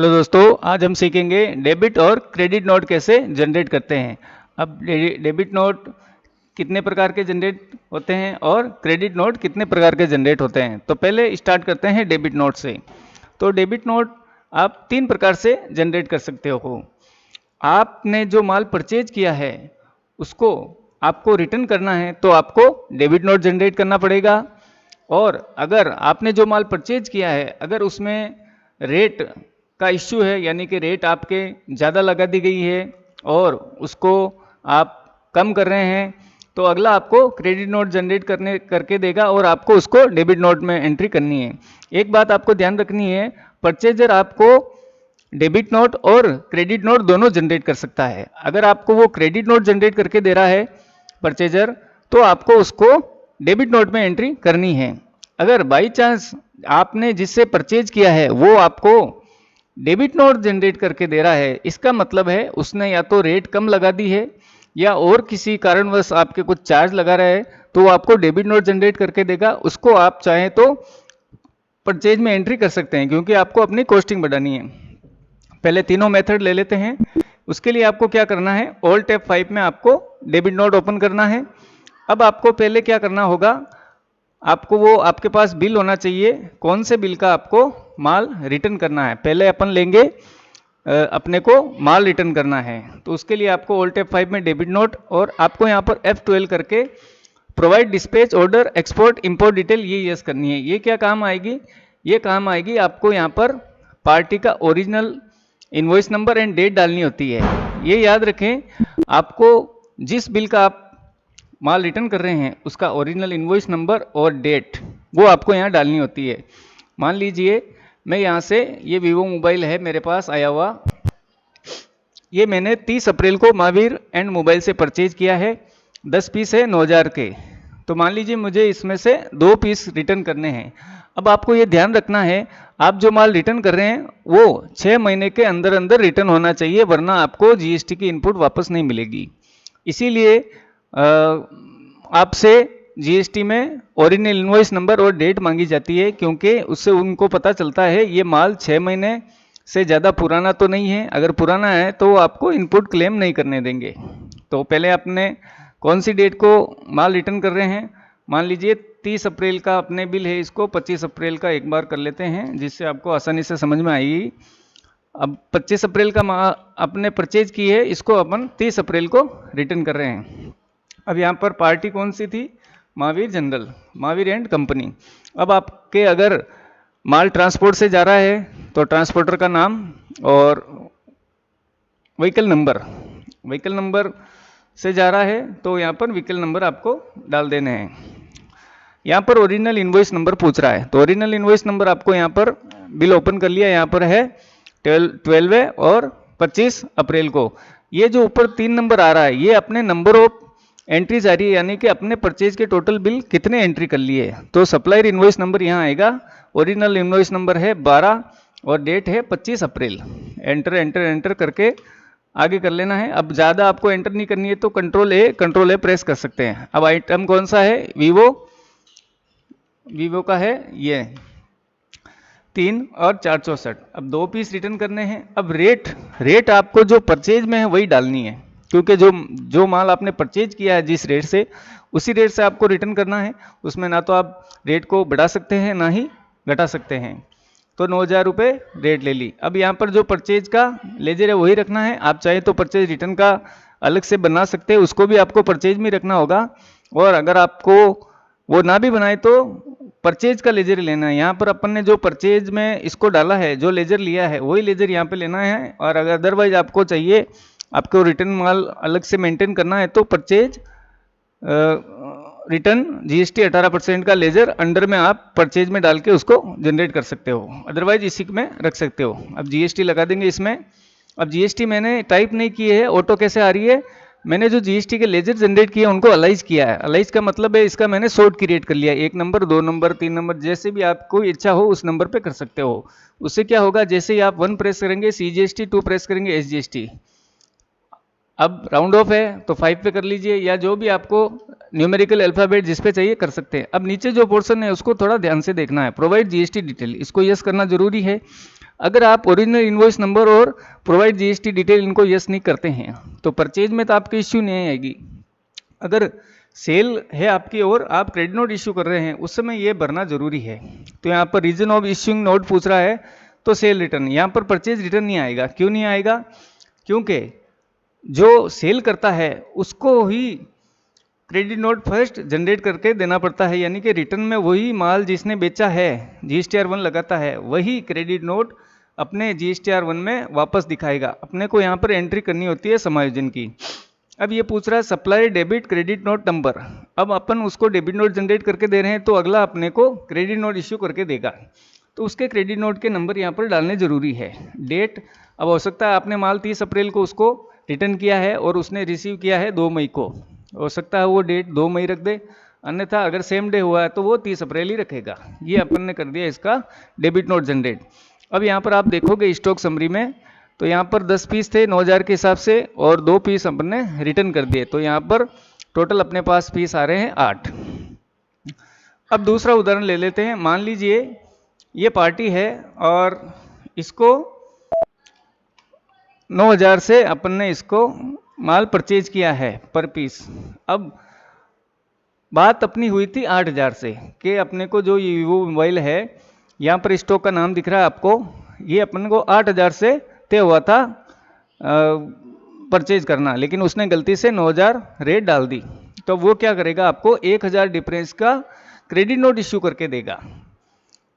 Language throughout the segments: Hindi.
हेलो दोस्तों, आज हम सीखेंगे डेबिट और क्रेडिट नोट कैसे जनरेट करते हैं। अब डेबिट नोट कितने प्रकार के जनरेट होते हैं और क्रेडिट नोट कितने प्रकार के जनरेट होते हैं। तो पहले स्टार्ट करते हैं डेबिट नोट से। तो डेबिट नोट आप 3 प्रकार से जनरेट कर सकते हो। आपने जो माल परचेज किया है उसको आपको रिटर्न करना है तो आपको डेबिट नोट जनरेट करना पड़ेगा। और अगर आपने जो माल परचेज किया है अगर उसमें रेट का इश्यू है, यानी कि रेट आपके ज़्यादा लगा दी गई है और उसको आप कम कर रहे हैं, तो अगला आपको क्रेडिट नोट जनरेट करके देगा और आपको उसको डेबिट नोट में एंट्री करनी है। एक बात आपको ध्यान रखनी है, परचेजर आपको डेबिट नोट और क्रेडिट नोट दोनों जनरेट कर सकता है। अगर आपको वो क्रेडिट नोट जनरेट करके दे रहा है परचेजर, तो आपको उसको डेबिट नोट में एंट्री करनी है। अगर बाई चांस आपने जिससे परचेज किया है वो आपको डेबिट नोट जनरेट करके दे रहा है, इसका मतलब है उसने या तो रेट कम लगा दी है या और किसी कारणवश आपके कुछ चार्ज लगा रहा है, तो वो आपको डेबिट नोट जनरेट करके देगा। उसको आप चाहें तो परचेज में एंट्री कर सकते हैं, क्योंकि आपको अपनी कॉस्टिंग बढ़ानी है। पहले तीनों मेथड ले लेते हैं। उसके लिए आपको क्या करना है, Alt F5 में आपको डेबिट नोट ओपन करना है। अब आपको पहले क्या करना होगा, आपको वो आपके पास बिल होना चाहिए, कौन से बिल का आपको माल रिटर्न करना है। पहले अपन लेंगे अपने को माल रिटर्न करना है, तो उसके लिए आपको Alt F5 में डेबिट नोट और आपको यहाँ पर F12 करके provide dispatch order export import detail ये यस करनी है। ये क्या काम आएगी, ये काम आएगी आपको यहाँ पर पार्टी का original invoice number and date डालनी होती है। ये याद रखें, आपको जिस बिल का आप माल रिटर्न कर रहे हैं उसका ओरिजिनल इनवॉइस नंबर और डेट वो आपको यहाँ डालनी होती है। मान लीजिए मैं यहाँ से, ये वीवो मोबाइल है मेरे पास आया हुआ, ये मैंने 30 अप्रैल को महावीर एंड मोबाइल से परचेज किया है। 10 पीस है 9000 के। तो मान लीजिए मुझे इसमें से 2 पीस रिटर्न करने हैं। अब आपको ये ध्यान रखना है, आप जो माल रिटर्न कर रहे हैं वो 6 महीने के अंदर अंदर रिटर्न होना चाहिए, वरना आपको जीएसटी की इनपुट वापस नहीं मिलेगी। इसीलिए आपसे जीएसटी में ओरिजिनल इनवॉइस नंबर और डेट मांगी जाती है, क्योंकि उससे उनको पता चलता है ये माल 6 महीने से ज़्यादा पुराना तो नहीं है। अगर पुराना है तो आपको इनपुट क्लेम नहीं करने देंगे। तो पहले आपने कौन सी डेट को माल रिटर्न कर रहे हैं, मान लीजिए 30 अप्रैल का अपने बिल है, इसको 25 अप्रैल का एक बार कर लेते हैं जिससे आपको आसानी से समझ में आएगी। अब 25 अप्रैल का अपने परचेज की है, इसको अपन 30 अप्रैल को रिटर्न कर रहे हैं। अब यहाँ पर पार्टी कौन सी थी, Mahavir general, Mahavir and company. अब आपके अगर माल ट्रांसपोर्ट से जा रहा है तो ट्रांसपोर्टर का नाम और व्हीकल नंबर से जा रहा है तो यहाँ पर व्हीकल नंबर आपको डाल देने हैं। यहाँ पर ओरिजिनल इनवॉइस नंबर पूछ रहा है, तो ओरिजिनल इनवॉइस नंबर आपको यहाँ पर बिल ओपन कर लिया, यहाँ पर है 12 और 25 अप्रैल को। ये जो ऊपर 3 नंबर आ रहा है ये अपने नंबर ऑफ एंट्रीज आ रही है, यानी कि अपने परचेज के टोटल बिल कितने एंट्री कर लिए। तो सप्लायर इनवॉइस नंबर यहाँ आएगा, ओरिजिनल इनवॉइस नंबर है 12 और डेट है 25 अप्रैल। एंटर करके आगे कर लेना है। अब ज़्यादा आपको एंटर नहीं करनी है तो कंट्रोल ए प्रेस कर सकते हैं। अब आइटम कौन सा है, वीवो का है ये 3 और 464। अब 2 पीस रिटर्न करने हैं। अब रेट आपको जो परचेज में है वही डालनी है, क्योंकि जो माल आपने परचेज किया है जिस रेट से, उसी रेट से आपको रिटर्न करना है। उसमें ना तो आप रेट को बढ़ा सकते हैं ना ही घटा सकते हैं। तो 9000 रुपये रेट ले ली। अब यहाँ पर जो परचेज का लेजर है वही रखना है। आप चाहे तो परचेज रिटर्न का अलग से बना सकते हैं, उसको भी आपको परचेज में रखना होगा। और अगर आपको वो ना भी बनाए तो परचेज का लेजर लेना है। यहाँ पर अपन ने जो परचेज में इसको डाला है, जो लेजर लिया है वही लेजर यहाँ पे लेना है। और अगर अदरवाइज आपको चाहिए, आपको रिटर्न माल अलग से मेंटेन करना है, तो परचेज रिटर्न जीएसटी 18% का लेजर अंडर में आप परचेज में डाल के उसको जनरेट कर सकते हो, अदरवाइज इसी में रख सकते हो। अब जीएसटी लगा देंगे इसमें। अब जीएसटी मैंने टाइप नहीं की है, ऑटो कैसे आ रही है, मैंने जो जीएसटी के लेजर जनरेट किए उनको अलाइज किया है। अलाइज का मतलब है इसका मैंने सॉर्ट क्रिएट कर लिया, 1 नंबर 2 नंबर 3 नंबर, जैसे भी आपको इच्छा हो उस नंबर पे कर सकते हो। उससे क्या होगा, जैसे ही आप 1 प्रेस करेंगे सीजीएसटी, 2 प्रेस करेंगे एसजीएसटी। अब राउंड ऑफ है तो 5 पे कर लीजिए, या जो भी आपको न्यूमेरिकल अल्फ़ाबेट जिस पे चाहिए कर सकते हैं। अब नीचे जो पोर्शन है उसको थोड़ा ध्यान से देखना है, प्रोवाइड जीएसटी डिटेल, इसको यस करना जरूरी है। अगर आप ओरिजिनल इनवॉइस नंबर और प्रोवाइड जीएसटी डिटेल इनको यस नहीं करते हैं तो परचेज में तो आपकी इश्यू नहीं आएगी। अगर सेल है आपकी और आप क्रेडिट नोट इश्यू कर रहे हैं उस समय ये भरना जरूरी है। तो यहाँ पर रीजन ऑफ इश्यूइंग नोट पूछ रहा है तो सेल रिटर्न, यहाँ पर परचेज रिटर्न नहीं आएगा। क्यों नहीं आएगा? क्योंकि जो सेल करता है उसको ही क्रेडिट नोट फर्स्ट जनरेट करके देना पड़ता है, यानी कि रिटर्न में वही माल जिसने बेचा है GSTR 1 लगाता है वही क्रेडिट नोट अपने GSTR 1 में वापस दिखाएगा। अपने को यहाँ पर एंट्री करनी होती है समायोजन की। अब ये पूछ रहा है supplier debit credit note number. अब अपन उसको डेबिट नोट जनरेट करके दे रहे हैं तो अगला अपने को क्रेडिट नोट इश्यू करके देगा, तो उसके क्रेडिट नोट के नंबर यहाँ पर डालने जरूरी है। डेट, अब हो सकता है आपने माल 30 अप्रैल को उसको रिटर्न किया है और उसने रिसीव किया है 2 मई को, हो सकता है वो डेट 2 मई रख दे, अन्यथा अगर सेम डे हुआ है तो वो 30 अप्रैल ही रखेगा। ये अपन ने कर दिया इसका डेबिट नोट जनरेट। अब यहाँ पर आप देखोगे स्टॉक समरी में तो यहाँ पर 10 पीस थे 9000 के हिसाब से और 2 पीस अपन ने रिटर्न कर दिए, तो यहाँ पर टोटल अपने पास पीस आ रहे हैं 8। अब दूसरा उदाहरण ले लेते हैं। मान लीजिए ये पार्टी है और इसको 9000 से अपन ने इसको माल परचेज किया है पर पीस। अब बात अपनी हुई थी 8000 से कि अपने को जो ये वीवो मोबाइल है, यहाँ पर स्टॉक का नाम दिख रहा है आपको, ये अपन को 8000 से तय हुआ था परचेज करना, लेकिन उसने गलती से 9000 रेट डाल दी। तो वो क्या करेगा, आपको 1000 डिफरेंस का क्रेडिट नोट इश्यू करके देगा।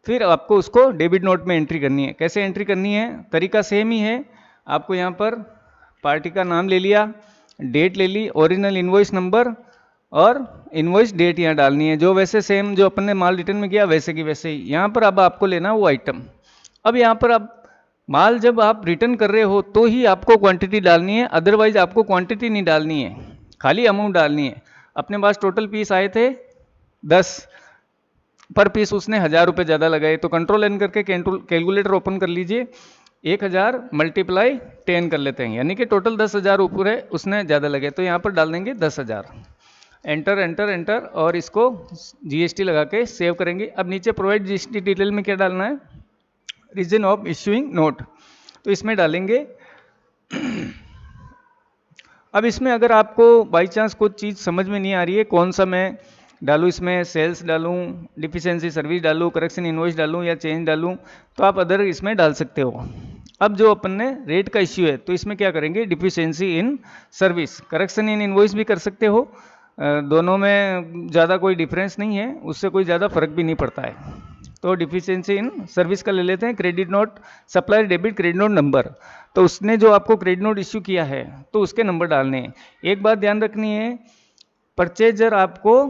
फिर आपको उसको डेबिट नोट में एंट्री करनी है। कैसे एंट्री करनी है? तरीका सेम ही है। आपको यहाँ पर पार्टी का नाम ले लिया, डेट ले ली, ओरिजिनल इनवॉइस नंबर और इनवॉइस डेट यहाँ डालनी है, जो वैसे सेम जो अपन ने माल रिटर्न में किया वैसे की वैसे ही। यहाँ पर अब आपको लेना वो आइटम। अब यहाँ पर अब माल जब आप रिटर्न कर रहे हो तो ही आपको क्वांटिटी डालनी है, अदरवाइज आपको क्वांटिटी नहीं डालनी है, खाली अमाउंट डालनी है। अपने पास टोटल पीस आए थे 10, पर पीस उसने 1000 रुपये ज़्यादा लगाए, तो कंट्रोल एन करके कैलकुलेटर ओपन कर लीजिए, 1000 मल्टीप्लाई 10 कर लेते हैं, यानी कि टोटल 10,000 ऊपर है, उसने ज़्यादा लगे तो यहाँ पर डाल देंगे 10,000। एंटर एंटर एंटर और इसको जीएसटी लगा के सेव करेंगे। अब नीचे प्रोवाइड जीएसटी डिटेल में क्या डालना है, रीजन ऑफ इश्यूइंग नोट, तो इसमें डालेंगे। अब इसमें अगर आपको बाई चांस कुछ चीज़ समझ में नहीं आ रही है, कौन सा मैं डालूँ, इसमें सेल्स डालूँ, डिफिशिएंसी सर्विस डालूँ, करेक्शन इनवॉइस डालूँ या चेंज डालूँ, तो आप अदर इसमें डाल सकते हो। अब जो अपन ने रेट का इश्यू है तो इसमें क्या करेंगे, deficiency in service, correction in invoice भी कर सकते हो, दोनों में ज़्यादा कोई डिफरेंस नहीं है, उससे कोई ज़्यादा फर्क भी नहीं पड़ता है। तो डिफिशिएंसी इन सर्विस का ले लेते हैं credit note, supplier debit credit note number. तो उसने जो आपको क्रेडिट नोट इश्यू किया है तो उसके नंबर डालने हैं। एक बात ध्यान रखनी है, परचेजर आपको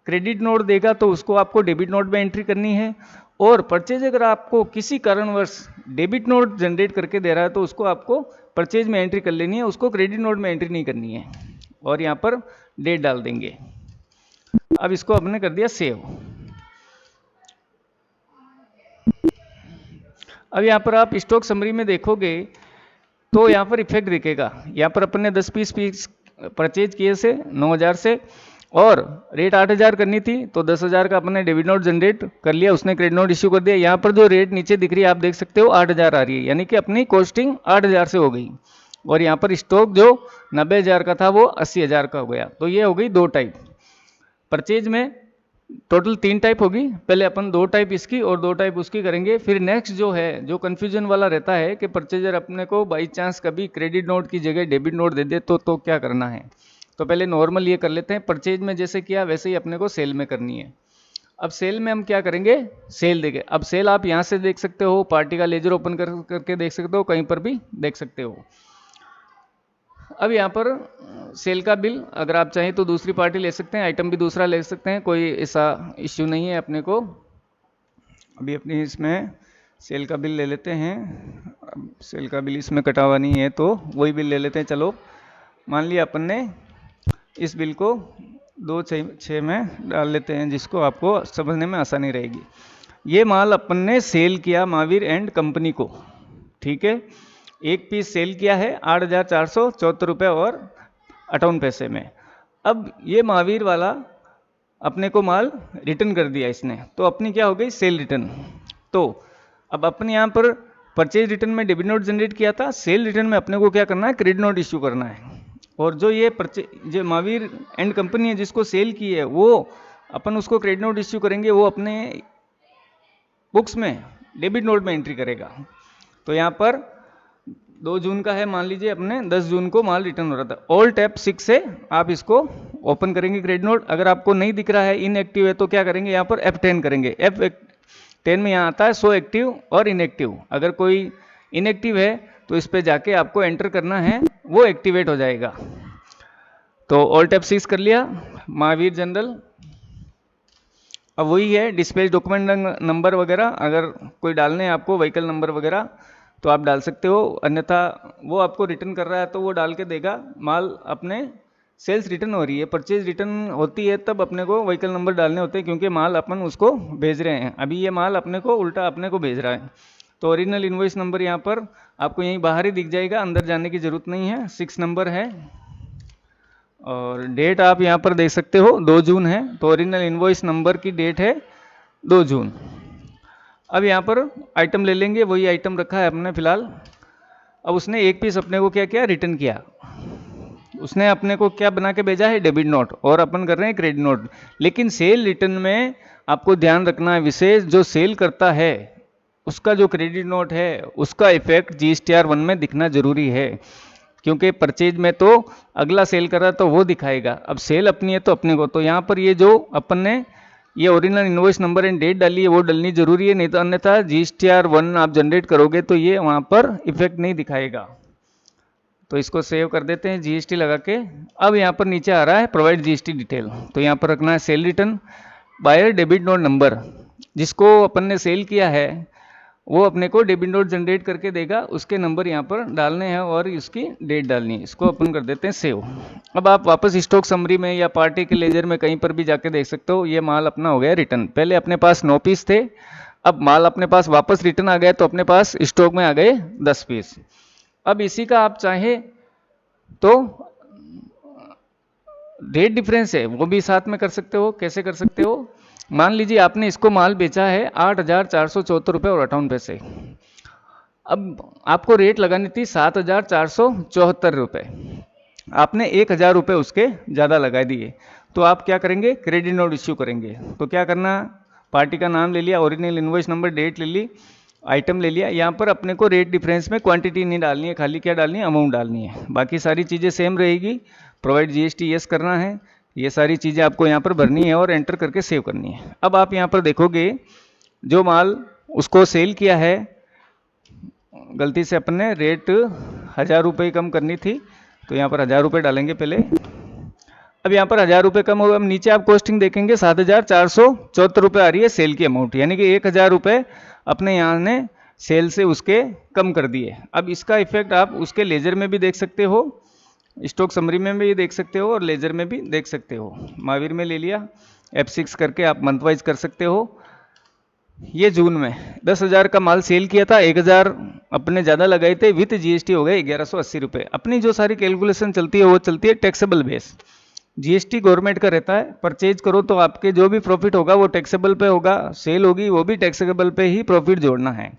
क्रेडिट नोट देगा तो उसको आपको डेबिट नोट में एंट्री करनी है, और परचेज अगर आपको किसी कारणवश डेबिट नोट जनरेट करके दे रहा है तो उसको आपको परचेज में एंट्री कर लेनी है, उसको क्रेडिट नोट में एंट्री नहीं करनी है। और यहाँ पर डेट डाल देंगे। अब इसको हमने कर दिया सेव। अब यहाँ पर आप स्टॉक समरी में देखोगे तो यहाँ पर इफेक्ट दिखेगा। यहाँ पर अपन ने 10 पीस परचेज किए से 9000 से, और रेट 8000 करनी थी तो 10,000 का अपने डेबिट नोट जनरेट कर लिया, उसने क्रेडिट नोट इश्यू कर दिया। यहाँ पर जो रेट नीचे दिख रही है आप देख सकते हो 8000 आ रही है, यानी कि अपनी कॉस्टिंग 8000 से हो गई, और यहाँ पर स्टॉक जो 90,000 का था वो 80,000 का हो गया। तो ये हो गई 2 टाइप परचेज में, टोटल 3 टाइप होगी। पहले अपन 2 टाइप इसकी और 2 टाइप उसकी करेंगे। फिर नेक्स्ट जो है, जो कन्फ्यूजन वाला रहता है कि परचेजर अपने को बाई चांस कभी क्रेडिट नोट की जगह डेबिट नोट दे दे तो क्या करना है। तो पहले नॉर्मल ये कर लेते हैं, परचेज में जैसे किया वैसे ही अपने को सेल में करनी है। अब सेल में हम क्या करेंगे, सेल देंगे। अब सेल आप यहाँ से देख सकते हो, पार्टी का लेजर ओपन करके देख सकते हो, कहीं पर भी देख सकते हो। अब यहाँ पर सेल का बिल अगर आप चाहें तो दूसरी पार्टी ले सकते हैं, आइटम भी दूसरा ले सकते हैं, कोई ऐसा इश्यू नहीं है अपने को। अभी अपनी इसमें सेल का बिल ले लेते हैं। अब सेल का बिल इसमें कटा हुआ नहीं है तो वही बिल ले लेते हैं। चलो मान लिया अपन ने इस बिल को 2/6 में डाल लेते हैं, जिसको आपको समझने में आसानी रहेगी। ये माल अपन ने सेल किया महावीर एंड कंपनी को, ठीक है। एक पीस सेल किया है 8,474 रुपये और 58 पैसे में। अब ये महावीर वाला अपने को माल रिटर्न कर दिया इसने, तो अपनी क्या हो गई, सेल रिटर्न। तो अब अपन यहाँ पर परचेज रिटर्न में डेबिट नोट जनरेट किया था, सेल रिटर्न में अपने को क्या करना है, क्रेडिट नोट इश्यू करना है। और जो ये जो महावीर एंड कंपनी है जिसको सेल की है, वो अपन उसको क्रेडिट नोट इश्यू करेंगे, वो अपने बुक्स में डेबिट नोट में एंट्री करेगा। तो यहाँ पर 2 जून का है, मान लीजिए अपने 10 जून को माल रिटर्न हो रहा था। ऑल्ट F6 से आप इसको ओपन करेंगे क्रेडिट नोट। अगर आपको नहीं दिख रहा है, इनएक्टिव है, तो क्या करेंगे, यहाँ पर F10 करेंगे। F10 में यहाँ आता है शो एक्टिव और इनएक्टिव। अगर कोई इनएक्टिव है तो इस पे जाके आपको एंटर करना है, वो एक्टिवेट हो जाएगा। तो ऑल्ट F6 कर लिया, महावीर जनरल। अब वही है डिस्प्ले डॉक्यूमेंट नंबर वगैरह, अगर कोई डालने हैं आपको व्हीकल नंबर वगैरह तो आप डाल सकते हो, अन्यथा वो आपको रिटर्न कर रहा है तो वो डाल के देगा। माल अपने सेल्स रिटर्न हो रही है, परचेज रिटर्न होती है तब अपने को व्हीकल नंबर डालने होते हैं, क्योंकि माल अपन उसको भेज रहे हैं। अभी ये माल अपने को उल्टा अपने को भेज रहा है। तो ओरिजिनल इनवॉइस नंबर यहाँ पर आपको यहीं बाहर ही दिख जाएगा, अंदर जाने की ज़रूरत नहीं है। 6 नंबर है और डेट आप यहाँ पर देख सकते हो 2 जून है, तो ओरिजिनल इनवॉइस नंबर की डेट है 2 जून। अब यहाँ पर आइटम ले लेंगे, वही आइटम रखा है अपने फिलहाल। अब उसने एक पीस अपने को क्या किया, रिटर्न किया। उसने अपने को क्या बना के भेजा है, डेबिट नोट, और अपन कर रहे हैं क्रेडिट नोट। लेकिन सेल रिटर्न में आपको ध्यान रखना है विशेष, जो सेल करता है उसका जो क्रेडिट नोट है उसका इफेक्ट GSTR1 में दिखना जरूरी है, क्योंकि परचेज में तो अगला सेल कर रहा है तो वो दिखाएगा, अब सेल अपनी है तो अपने को। तो यहाँ पर ये जो अपन ने ये original invoice number and date डाली है वो डालनी जरूरी है, नहीं तो अन्यथा GSTR1 आप जनरेट करोगे तो ये वहाँ पर इफेक्ट नहीं दिखाएगा। तो इसको सेव कर देते हैं GST लगा के। अब यहाँ पर नीचे आ रहा है प्रोवाइड GST डिटेल, तो यहाँ पर रखना है sale return, buyer debit note number, जिसको अपन ने सेल किया है वो अपने को डेबिट नोट जनरेट करके देगा, उसके नंबर यहाँ पर डालने हैं और इसकी डेट डालनी है। इसको अपन कर देते हैं सेव। अब आप वापस स्टॉक समरी में या पार्टी के लेजर में कहीं पर भी जाके देख सकते हो, ये माल अपना हो गया रिटर्न। पहले अपने पास 9 पीस थे, अब माल अपने पास वापस रिटर्न आ गया तो अपने पास स्टॉक में आ गए 10 पीस। अब इसी का आप चाहे तो रेट डिफरेंस है वो भी साथ में कर सकते हो। कैसे कर सकते हो, मान लीजिए आपने इसको माल बेचा है 8,474 रुपये और 58 पैसे। अब आपको रेट लगानी थी 7,474 रुपये, आपने 1,000 रुपये उसके ज़्यादा लगा दिए, तो आप क्या करेंगे, क्रेडिट नोट इश्यू करेंगे। तो क्या करना, पार्टी का नाम ले लिया, ओरिजिनल इनवॉइस नंबर, डेट ले ली, आइटम ले लिया। यहाँ पर अपने को रेट डिफरेंस में क्वांटिटी नहीं डालनी है, खाली क्या डालनी है, अमाउंट डालनी है। बाकी सारी चीज़ें सेम रहेगी। प्रोवाइड GST यस करना है, ये सारी चीज़ें आपको यहाँ पर भरनी है और एंटर करके सेव करनी है। अब आप यहाँ पर देखोगे जो माल उसको सेल किया है, गलती से अपन ने रेट 1,000 रुपये कम करनी थी, तो यहाँ पर 1,000 रुपये डालेंगे पहले। अब यहाँ पर 1,000 रुपये कम होगा। अब नीचे आप कॉस्टिंग देखेंगे 7,474 रुपये आ रही है सेल की अमाउंट, यानी कि 1,000 रुपये अपने यहाँ ने सेल से उसके कम कर दिए। अब इसका इफेक्ट आप उसके लेजर में भी देख सकते हो, स्टॉक समरी में भी देख सकते हो और लेजर में भी देख सकते हो। महावीर में ले लिया, F6 करके आप मंथ वाइज कर सकते हो। ये जून में 10,000 का माल सेल किया था, 1,000 अपने ज़्यादा लगाए थे, विथ GST हो गए 1,180 रुपये। अपनी जो सारी कैलकुलेशन चलती है वो चलती है टैक्सेबल बेस। GST गवर्नमेंट का रहता है, परचेज करो तो आपके जो भी प्रॉफिट होगा वो टैक्सेबल पे होगा, सेल होगी वो भी टैक्सेबल पे ही प्रॉफिट जोड़ना है।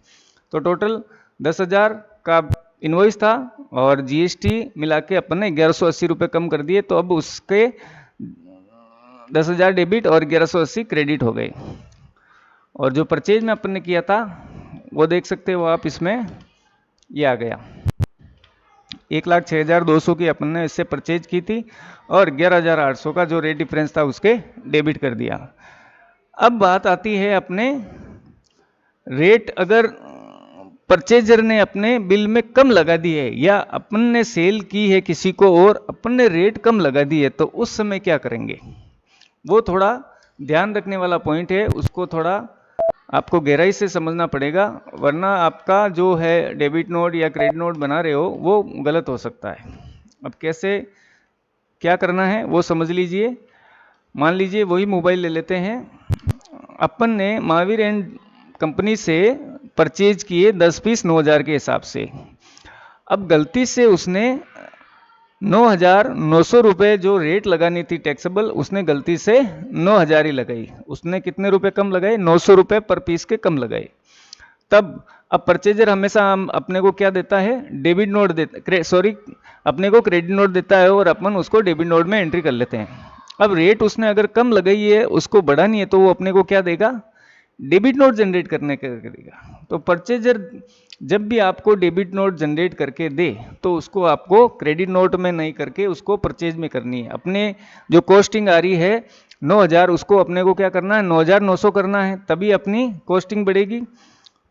तो टोटल 10,000 का इनवॉइस था और GST मिला के अपन ने 1,180 रुपये कम कर दिए, तो अब उसके 10,000 डेबिट और 1,180 क्रेडिट हो गए। और जो परचेज में अपन ने किया था वो देख सकते हो आप, इसमें ये आ गया 1,06,200 की अपन ने इससे परचेज की थी और 11,800 का जो रेट डिफरेंस था उसके डेबिट कर दिया। अब बात आती है अपने रेट, अगर परचेजर ने अपने बिल में कम लगा दी है या अपन ने सेल की है किसी को और अपन ने रेट कम लगा दी है, तो उस समय क्या करेंगे, वो थोड़ा ध्यान रखने वाला पॉइंट है। उसको थोड़ा आपको गहराई से समझना पड़ेगा, वरना आपका जो है डेबिट नोट या क्रेडिट नोट बना रहे हो वो गलत हो सकता है। अब कैसे क्या करना है वो समझ लीजिए। मान लीजिए वही मोबाइल ले लेते हैं, अपन ने महावीर एंड कंपनी से परचेज किए 10 पीस 9,000 के हिसाब से। अब गलती से उसने 9,900 रुपये जो रेट लगानी थी टैक्सेबल, उसने गलती से 9,000 ही लगाई। उसने कितने रुपए कम लगाए, 900 रुपये पर पीस के कम लगाए। तब अब परचेजर हमेशा हम अपने को क्या देता है, डेबिट नोट देता, सॉरी अपने को क्रेडिट नोट देता है और अपन उसको डेबिट नोट में एंट्री कर लेते हैं। अब रेट उसने अगर कम लगाई है, उसको बढ़ानी है, तो वो अपने को क्या देगा, डेबिट नोट जनरेट करने का करेगा। तो परचेजर जब भी आपको डेबिट नोट जनरेट करके दे तो उसको आपको क्रेडिट नोट में नहीं करके उसको परचेज में करनी है। अपने जो कॉस्टिंग आ रही है 9,000, उसको अपने को क्या करना है, 9,900 करना है, तभी अपनी कॉस्टिंग बढ़ेगी।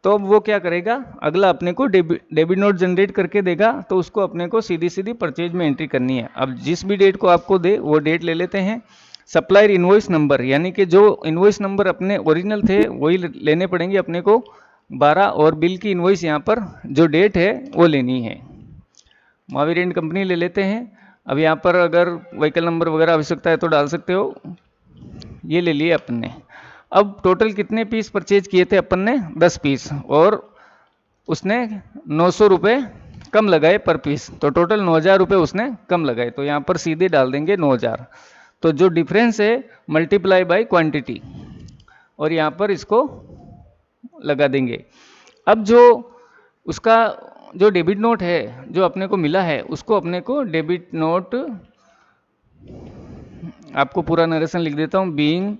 तो अब वो क्या करेगा, अगला अपने को डेबिट नोट जनरेट करके देगा, तो उसको अपने को सीधी सीधी परचेज में एंट्री करनी है। अब जिस भी डेट को आपको दे वो डेट ले लेते हैं। सप्लायर इनवॉइस नंबर, यानी कि जो इनवॉइस नंबर अपने ओरिजिनल थे वही लेने पड़ेंगे अपने को 12, और बिल की इनवॉइस यहाँ पर जो डेट है वो लेनी है। महावीर एंड कंपनी ले लेते हैं। अब यहाँ पर अगर व्हीकल नंबर वगैरह आवश्यकता है तो डाल सकते हो, ये ले लिए अपन ने। अब टोटल कितने पीस परचेज किए थे अपन ने, 10 पीस, और उसने 900 रुपये कम लगाए पर पीस, तो टोटल 9,000 रुपये उसने कम लगाए। तो यहाँ पर सीधे डाल देंगे 9,000, तो जो डिफरेंस है मल्टीप्लाई बाय क्वांटिटी, और यहाँ पर इसको लगा देंगे। अब जो उसका जो डेबिट नोट है जो अपने को मिला है, उसको अपने को डेबिट नोट, आपको पूरा नरेशन लिख देता हूँ, being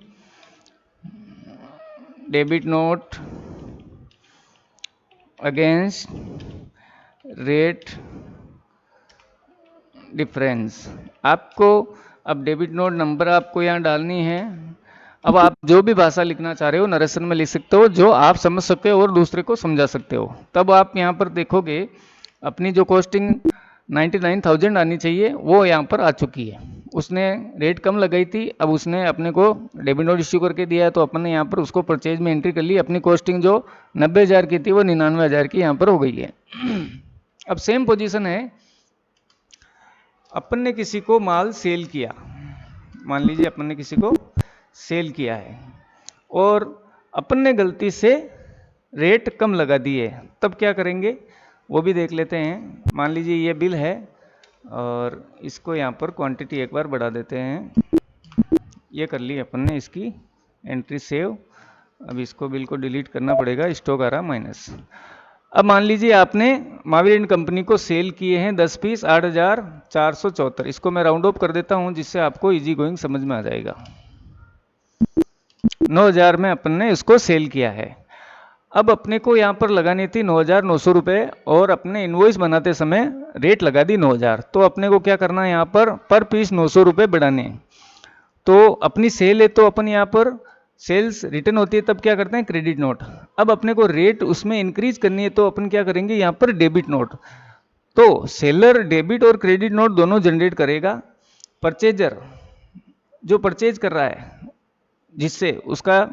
debit note against rate difference. आपको अब डेबिट नोट नंबर आपको यहाँ डालनी है। अब आप जो भी भाषा लिखना चाह रहे हो नरेशन में लिख सकते हो, जो आप समझ सकते हो और दूसरे को समझा सकते हो। तब आप यहाँ पर देखोगे अपनी जो कॉस्टिंग 99,000 आनी चाहिए वो यहाँ पर आ चुकी है। उसने रेट कम लगाई थी, अब उसने अपने को डेबिट नोट इश्यू करके दिया है, तो अपन ने यहाँ पर उसको परचेज में एंट्री कर ली। अपनी कॉस्टिंग जो 90,000 की थी वो 99,000 की यहाँ पर हो गई है। अब सेम पोजीशन है, अपन ने किसी को माल सेल किया, मान लीजिए अपन ने किसी को सेल किया है और अपन ने गलती से रेट कम लगा दिए, तब क्या करेंगे वो भी देख लेते हैं। मान लीजिए ये बिल है और इसको यहाँ पर क्वांटिटी एक बार बढ़ा देते हैं, ये कर ली अपन ने इसकी एंट्री सेव। अब इसको बिल को डिलीट करना पड़ेगा, स्टॉक आ रहा माइनस। अब मान लीजिए आपने महावीर एंड कंपनी को सेल किए हैं 10 पीस 8,474, इसको मैं राउंड ऑफ कर देता हूं जिससे आपको इजी गोइंग समझ में आ जाएगा। 9,000 में अपन ने इसको सेल किया है। अब अपने को यहाँ पर लगानी थी 9,900 रुपये, और अपने इनवॉइस बनाते समय रेट लगा दी 9,000, तो अपने को क्या करना है, यहाँ पर पीस 900 रुपये बढ़ाने। तो अपनी सेल है तो अपन यहाँ पर सेल्स रिटर्न होती है, तब क्या करते हैं क्रेडिट नोट। अब अपने को रेट उसमें इंक्रीज करनी है तो अपन क्या करेंगे यहाँ पर डेबिट नोट। तो सेलर डेबिट और क्रेडिट नोट दोनों जनरेट करेगा। परचेजर जो परचेज कर रहा है जिससे उसका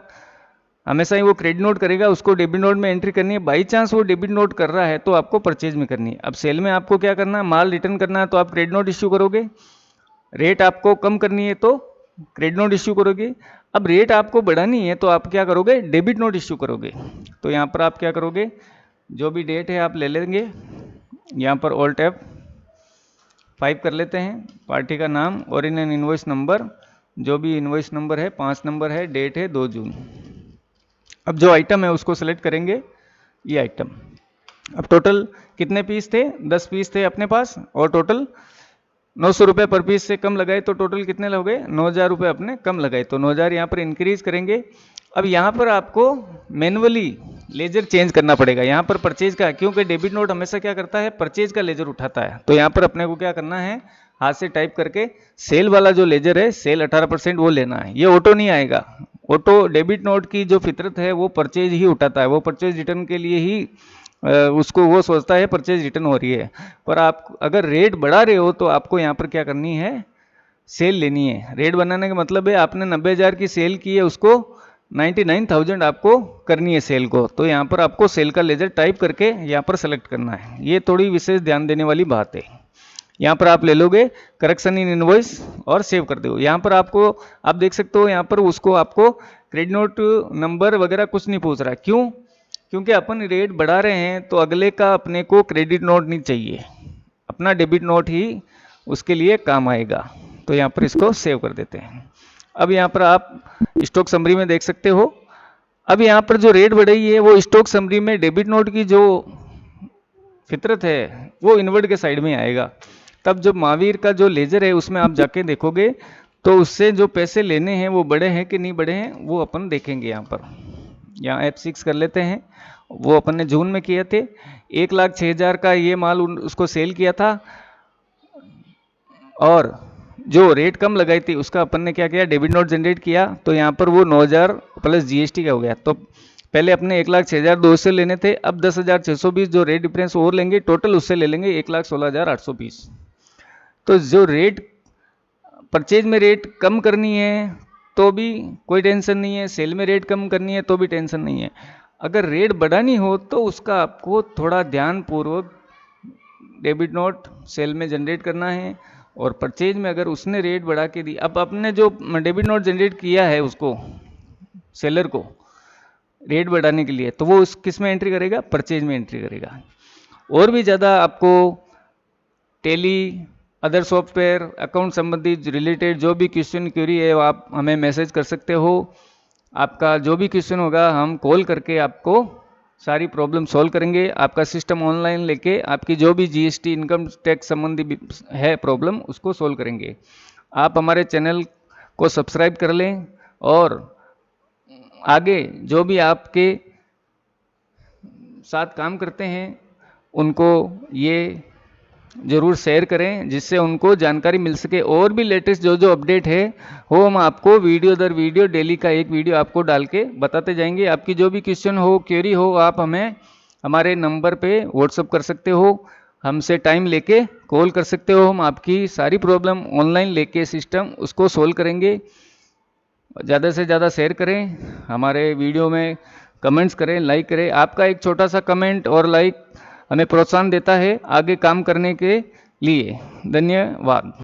हमेशा ही वो क्रेडिट नोट करेगा, उसको डेबिट नोट में एंट्री करनी है। बाई चांस वो डेबिट नोट कर रहा है तो आपको परचेज में करनी है। अब सेल में आपको क्या करना है, माल रिटर्न करना है तो आप क्रेडिट नोट इश्यू करोगे, रेट आपको कम करनी है तो क्रेडिट नोट इश्यू करोगे। अब रेट आपको बढ़ानी है तो आप क्या करोगे, डेबिट नोट इश्यू करोगे। तो यहाँ पर आप क्या करोगे, जो भी डेट है आप ले लेंगे, यहाँ पर ऑल्ट F5 कर लेते हैं, पार्टी का नाम, ओरिजिनल इनवॉइस नंबर, जो भी इनवॉइस नंबर है 5 नंबर है, डेट है 2 जून। अब जो आइटम है उसको सेलेक्ट करेंगे, ये आइटम। अब टोटल कितने पीस थे, 10 पीस थे अपने पास, और टोटल 900 रुपये पर पीस से कम लगाए तो टोटल कितने हो गए, 9,000 रुपये अपने कम लगाए, तो 9,000 यहाँ पर इंक्रीज करेंगे। अब यहाँ पर आपको मैनुअली लेजर चेंज करना पड़ेगा यहाँ पर परचेज का, क्योंकि डेबिट नोट हमेशा क्या करता है, परचेज का लेजर उठाता है। तो यहाँ पर अपने को क्या करना है, हाथ से टाइप करके सेल वाला जो लेजर है, सेल 18% वो लेना है। ये ऑटो नहीं आएगा, ऑटो डेबिट नोट की जो फितरत है वो परचेज ही उठाता है, वो परचेज रिटर्न के लिए ही उसको वो सोचता है परचेज रिटर्न हो रही है। पर आप अगर रेट बढ़ा रहे हो तो आपको यहाँ पर क्या करनी है, सेल लेनी है। रेट बनाने का मतलब है आपने 90,000 की सेल की है, उसको 99,000 आपको करनी है सेल को। तो यहाँ पर आपको सेल का लेजर टाइप करके यहाँ पर सेलेक्ट करना है। ये थोड़ी विशेष ध्यान देने वाली बात है। यहाँ पर आप ले लोगे करेक्शन इन इनवॉइस और सेव कर दो। यहाँ पर आपको आप देख सकते हो, यहाँ पर उसको आपको क्रेडिट नोट नंबर वगैरह कुछ नहीं पूछ रहा। क्यों? क्योंकि अपन रेट बढ़ा रहे हैं तो अगले का अपने को क्रेडिट नोट नहीं चाहिए, अपना डेबिट नोट ही उसके लिए काम आएगा। तो यहाँ पर इसको सेव कर देते हैं। अब यहाँ पर आप स्टॉक समरी में देख सकते हो, अब यहाँ पर जो रेट बढ़ रही है वो स्टॉक समरी में डेबिट नोट की जो फितरत है वो इनवर्ड के साइड में आएगा। तब जब महावीर का जो लेजर है उसमें आप जाके देखोगे तो उससे जो पैसे लेने हैं वो बड़े हैं कि नहीं बड़े हैं वो अपन देखेंगे। यहाँ F6 कर लेते हैं। वो अपन ने जून में किए थे, 1,06,000 का ये माल उसको सेल किया था और जो रेट कम लगाई थी उसका अपन ने क्या किया, डेबिट नोट जनरेट किया। तो यहाँ पर वो 9,000 प्लस जीएसटी का हो गया। तो पहले अपने 1,06,200 लेने थे, अब 10,620 जो रेट डिफरेंस और लेंगे टोटल उससे ले लेंगे 1,16,820। तो जो रेट परचेज में रेट कम करनी है तो भी कोई टेंशन नहीं है, सेल में रेट कम करनी है तो भी टेंशन नहीं है। अगर रेट बढ़ानी हो तो उसका आपको थोड़ा ध्यानपूर्वक डेबिट नोट सेल में जनरेट करना है। और परचेज में अगर उसने रेट बढ़ा के दी, अब आपने जो डेबिट नोट जनरेट किया है उसको सेलर को रेट बढ़ाने के लिए, तो वो उस किस में एंट्री करेगा, परचेज में एंट्री करेगा। और भी ज़्यादा आपको टेली अदर सॉफ्टवेयर अकाउंट संबंधी रिलेटेड जो भी क्वेश्चन क्वेरी है वो आप हमें मैसेज कर सकते हो। आपका जो भी क्वेश्चन होगा हम कॉल करके आपको सारी प्रॉब्लम सॉल्व करेंगे। आपका सिस्टम ऑनलाइन लेके आपकी जो भी जीएसटी इनकम टैक्स संबंधी है प्रॉब्लम उसको सॉल्व करेंगे। आप हमारे चैनल को सब्सक्राइब कर लें और आगे जो भी आपके साथ काम करते हैं उनको ये ज़रूर शेयर करें जिससे उनको जानकारी मिल सके। और भी लेटेस्ट जो अपडेट है वो हम आपको वीडियो दर वीडियो डेली का एक वीडियो आपको डाल के बताते जाएंगे। आपकी जो भी क्वेश्चन हो क्वेरी हो आप हमें हमारे नंबर पे व्हाट्सअप कर सकते हो, हमसे टाइम लेके कॉल कर सकते हो। हम आपकी सारी प्रॉब्लम ऑनलाइन लेके सिस्टम उसको सोल्व करेंगे। ज़्यादा से ज़्यादा शेयर करें, हमारे वीडियो में कमेंट्स करें, लाइक करें। आपका एक छोटा सा कमेंट और लाइक हमें प्रोत्साहन देता है आगे काम करने के लिए। धन्यवाद।